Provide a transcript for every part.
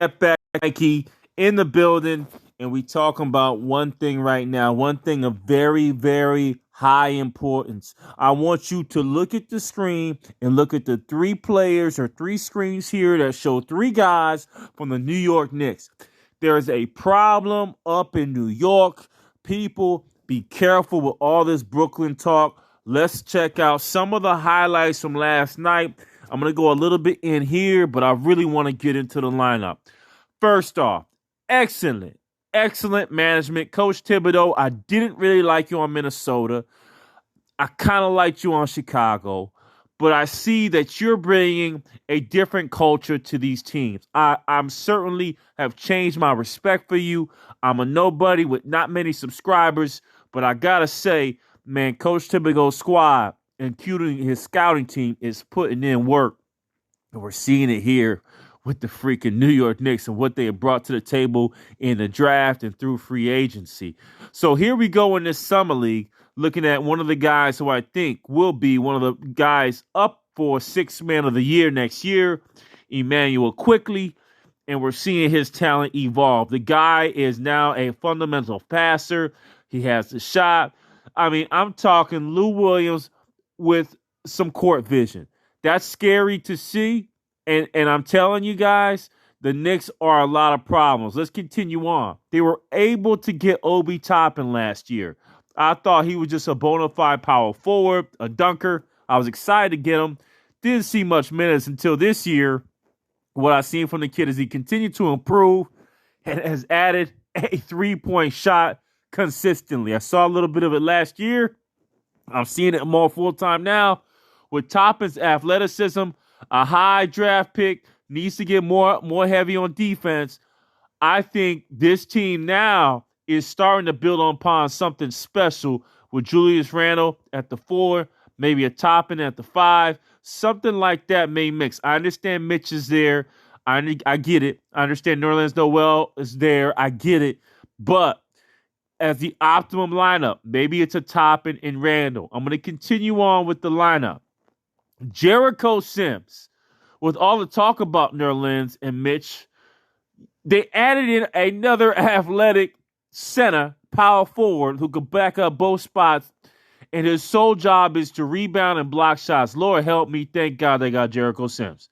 back Nike in the building, and we talking about one thing right now, one thing of very, very high importance. I want you to look at the screen and look at the three players or three screens here that show three guys from the New York Knicks. There is a problem up in New York. People, be careful with all this Brooklyn talk. Let's check out some of the highlights from last night. I'm going to go a little bit in here, but I really want to get into the lineup. First off, excellent management. Coach Thibodeau, I didn't really like you on Minnesota. I kind of liked you on Chicago. But I see that you're bringing a different culture to these teams. I'm certainly have changed my respect for you. I'm a nobody with not many subscribers. But I got to say, man, Coach Thibodeau's squad, including his scouting team, is putting in work. And we're seeing it here with the freaking New York Knicks and what they have brought to the table in the draft and through free agency. So here we go in this summer league, looking at one of the guys who I think will be one of the guys up for Sixth Man of the Year next year, Emmanuel Quickly, and we're seeing his talent evolve. The guy is now a fundamental passer. He has the shot. I mean, I'm talking Lou Williams with some court vision. That's scary to see. And I'm telling you guys, the Knicks are a lot of problems. Let's continue on. They were able to get Obi Toppin last year. I thought he was just a bona fide power forward, a dunker. I was excited to get him. Didn't see much minutes until this year. What I've seen from the kid is he continued to improve and has added a three-point shot consistently. I saw a little bit of it last year. I'm seeing it more full-time now. With Toppin's athleticism, a high draft pick, needs to get more heavy on defense. I think this team now is starting to build upon something special with Julius Randle at the 4, maybe a Toppin at the 5. Something like that may mix. I understand Mitch is there. I get it. I understand Nerlens Noel is there. I get it. But as the optimum lineup, maybe it's a Toppin and Randle. I'm going to continue on with the lineup. Jericho Sims, with all the talk about Nerlens and Mitch, they added in another athletic center, power forward, who could back up both spots, and his sole job is to rebound and block shots. Lord help me, thank God they got Jericho Sims.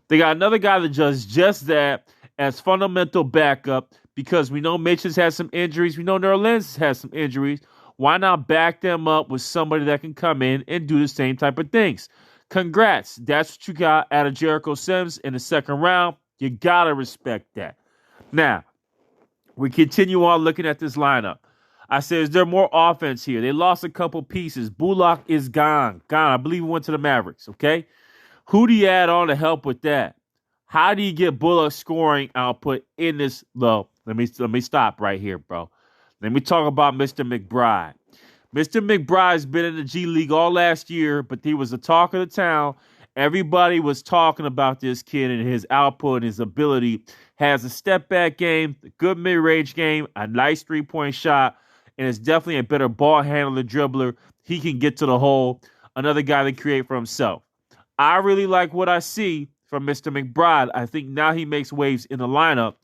They got another guy that does just that as fundamental backup because we know Mitch has had some injuries. We know Nerlens has some injuries. Why not back them up with somebody that can come in and do the same type of things? Congrats. That's what you got out of Jericho Sims in the second round. You got to respect that. Now, we continue on looking at this lineup. I said, is there more offense here? They lost a couple pieces. Bullock is gone. I believe he went to the Mavericks, okay? Who do you add on to help with that? How do you get Bullock scoring output in this low? Let me stop right here, bro. Let me talk about Mr. McBride. Mr. McBride's been in the G League all last year, but he was the talk of the town. Everybody was talking about this kid and his output and his ability. Has a step-back game, a good mid-range game, a nice three-point shot, and is definitely a better ball handler, dribbler. He can get to the hole. Another guy to create for himself. I really like what I see from Mr. McBride. I think now he makes waves in the lineup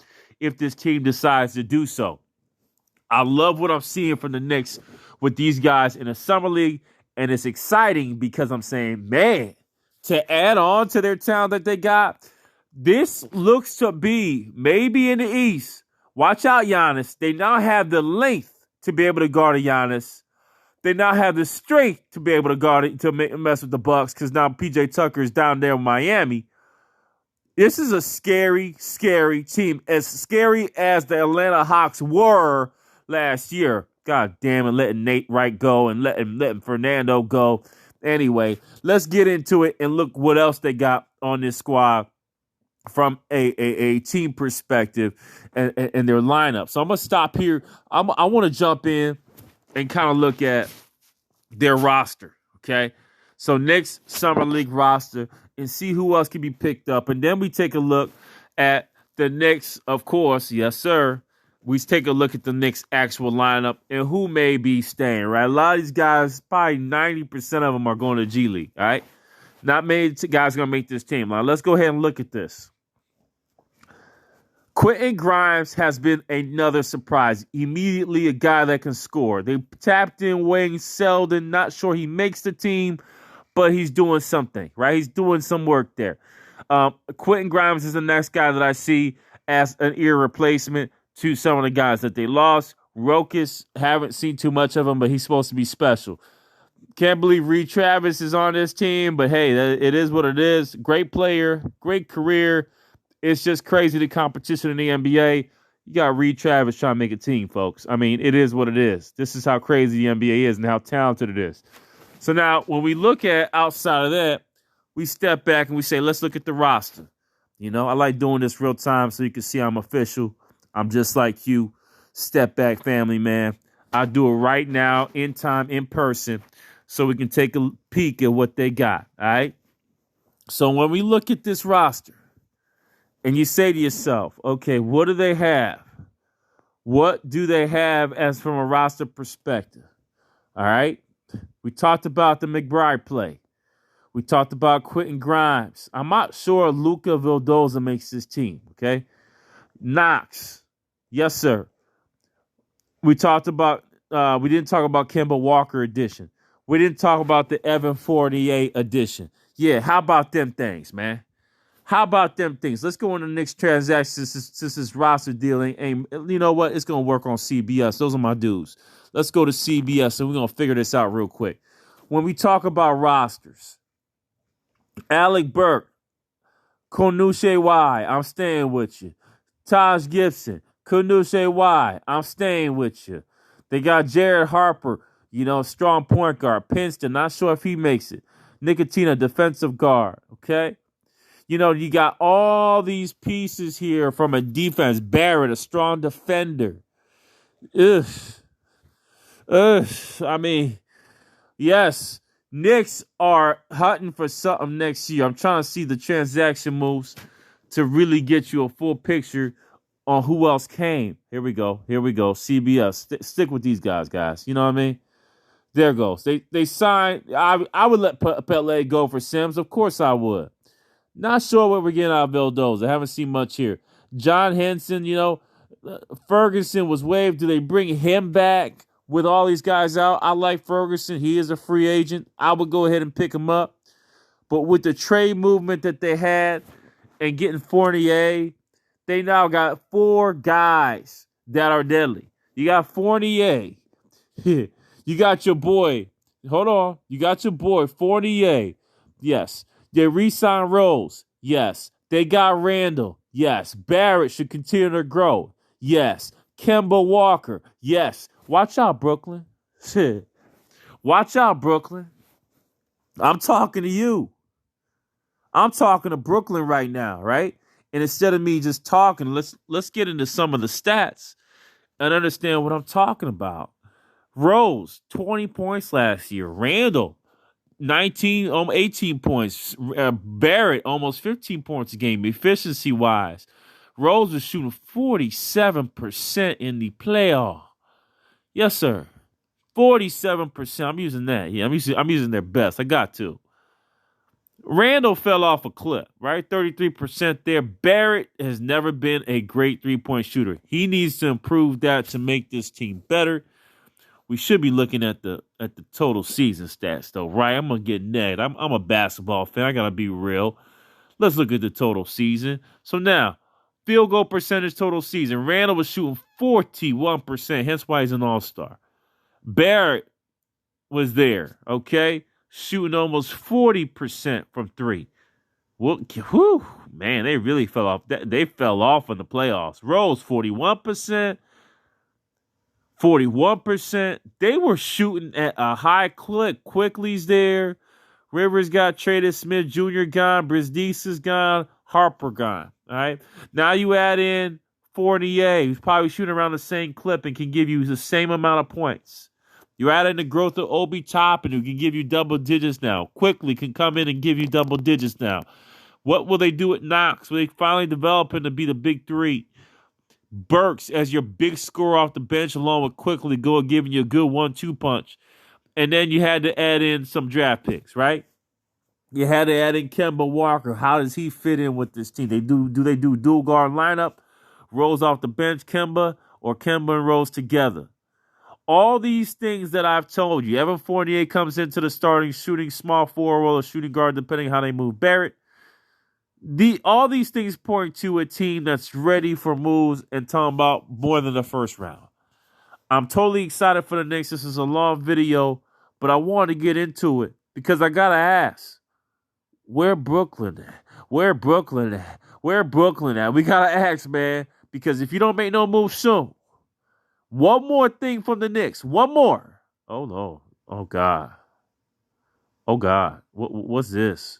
if this team decides to do so. I love what I'm seeing from the Knicks with these guys in the summer league, and it's exciting because I'm saying, man, to add on to their talent that they got, this looks to be maybe in the East. Watch out, Giannis. They now have the length to be able to guard a Giannis. They now have the strength to be able to guard it, to mess with the Bucks, because now PJ Tucker is down there in Miami. This is a scary, scary team. As scary as the Atlanta Hawks were last year. God damn it, letting Nate Wright go and letting Fernando go. Anyway, let's get into it and look what else they got on this squad from a team perspective and their lineup. So I'm going to stop here. I want to jump in and kind of look at their roster, okay? So Knicks Summer League roster and see who else can be picked up. And then we take a look at the Knicks, of course, yes, sir. We take a look at the Knicks' actual lineup and who may be staying, right? A lot of these guys, probably 90% of them are going to G League, all right? Not many guys going to make this team. Now, let's go ahead and look at this. Quentin Grimes has been another surprise. Immediately a guy that can score. They tapped in Wayne Selden. Not sure he makes the team, but he's doing something, right? He's doing some work there. Quentin Grimes is the next guy that I see as an ear replacement to some of the guys that they lost. Rokas, haven't seen too much of him, but he's supposed to be special. Can't believe Reed Travis is on this team, but hey, it is what it is. Great player, great career. It's just crazy the competition in the NBA. You got Reed Travis trying to make a team, folks. I mean, it is what it is. This is how crazy the NBA is and how talented it is. So now, when we look at outside of that, we step back and we say, let's look at the roster. You know, I like doing this real time so you can see I'm official. I'm just like you. Step back, family, man. I do it right now, in time, in person, so we can take a peek at what they got, all right? So when we look at this roster, and you say to yourself, okay, what do they have? What do they have as from a roster perspective? All right? We talked about the McBride play. We talked about Quentin Grimes. I'm not sure Luka Vildoza makes this team, okay? Knox. Yes, sir. We talked about, we didn't talk about Kemba Walker edition. We didn't talk about the Evan Fournier edition. Yeah, how about them things, man? How about them things? Let's go on the Knicks transaction since this roster dealing. And you know what? It's going to work on CBS. Those are my dudes. Let's go to CBS and we're going to figure this out real quick. When we talk about rosters, Alec Burke, Konuche Y, I'm staying with you. Taj Gibson, Konuche Y, I'm staying with you. They got Jared Harper, you know, strong point guard. Princeton, not sure if he makes it. Nicotina, defensive guard, okay? You know, you got all these pieces here from a defense. Barrett, a strong defender. I mean, yes, Knicks are hunting for something next year. I'm trying to see the transaction moves to really get you a full picture on who else came. Here we go. CBS. Stick with these guys. You know what I mean? There goes. They signed. I would let Pele go for Sims. Of course I would. Not sure what we're getting out of Vildoza. I haven't seen much here. John Henson, you know, Ferguson was waived. Do they bring him back with all these guys out? I like Ferguson. He is a free agent. I would go ahead and pick him up. But with the trade movement that they had and getting Fournier, they now got 4 guys that are deadly. You got Fournier. You got your boy. Hold on. You got your boy, Fournier. Yes. They re-signed Rose. Yes. They got Randall. Yes. Barrett should continue to grow. Yes. Kemba Walker. Yes. Watch out, Brooklyn. Watch out, Brooklyn. I'm talking to you. I'm talking to Brooklyn right now, right? And instead of me just talking, let's get into some of the stats and understand what I'm talking about. Rose, 20 points last year. Randall, 18 points. Barrett, almost 15 points a game, efficiency-wise. Rose was shooting 47% in the playoff. Yes, sir. 47%. I'm using that. Yeah, I'm using their best. I got to. Randall fell off a cliff, right? 33% there. Barrett has never been a great three-point shooter. He needs to improve that to make this team better. We should be looking at the total season stats, though, right? I'm gonna get negged. I'm a basketball fan. I gotta be real. Let's look at the total season. So now, field goal percentage total season. Randall was shooting 41%, hence why he's an all-star. Barrett was there, okay? Shooting almost 40% from three. Well, whew, man, they really fell off. They fell off in the playoffs. Rose, 41%. 41%. They were shooting at a high clip. Quickly's there. Rivers got traded. Smith Jr. gone. Brisdeis gone. Harper gone. All right. Now you add in Fournier, who's probably shooting around the same clip and can give you the same amount of points. You add in the growth of Obi Toppin, who can give you double digits now. Quickly can come in and give you double digits now. What will they do at Knox? Will they finally develop him to be the big three? Burks as your big scorer off the bench, along with Quickly giving you a good 1-2 punch. And then you had to add in some draft picks, right? You had to add in Kemba Walker. How does he fit in with this team? Do they do dual guard lineup? Rose off the bench, Kemba, or Kemba and Rose together. All these things that I've told you. Evan Fournier comes into the starting shooting small forward or shooting guard, depending how they move Barrett. All these things point to a team that's ready for moves and talking about more than the first round. I'm totally excited for the Knicks. This is a long video, but I wanted to get into it because I got to ask, where Brooklyn at? Where Brooklyn at? Where Brooklyn at? We got to ask, man, because if you don't make no move soon, one more thing from the Knicks. One more. Oh, no. Oh, God. Oh, God. What's this?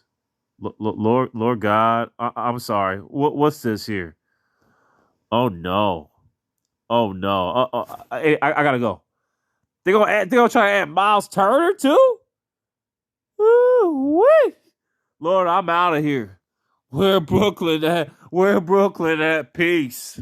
Lord God. I'm sorry. What's this here? Oh, no. Oh, no. I got to go. They're gonna try to add Miles Turner, too? Ooh-wee. Lord, I'm out of here. Where Brooklyn at? Where Brooklyn at? Peace.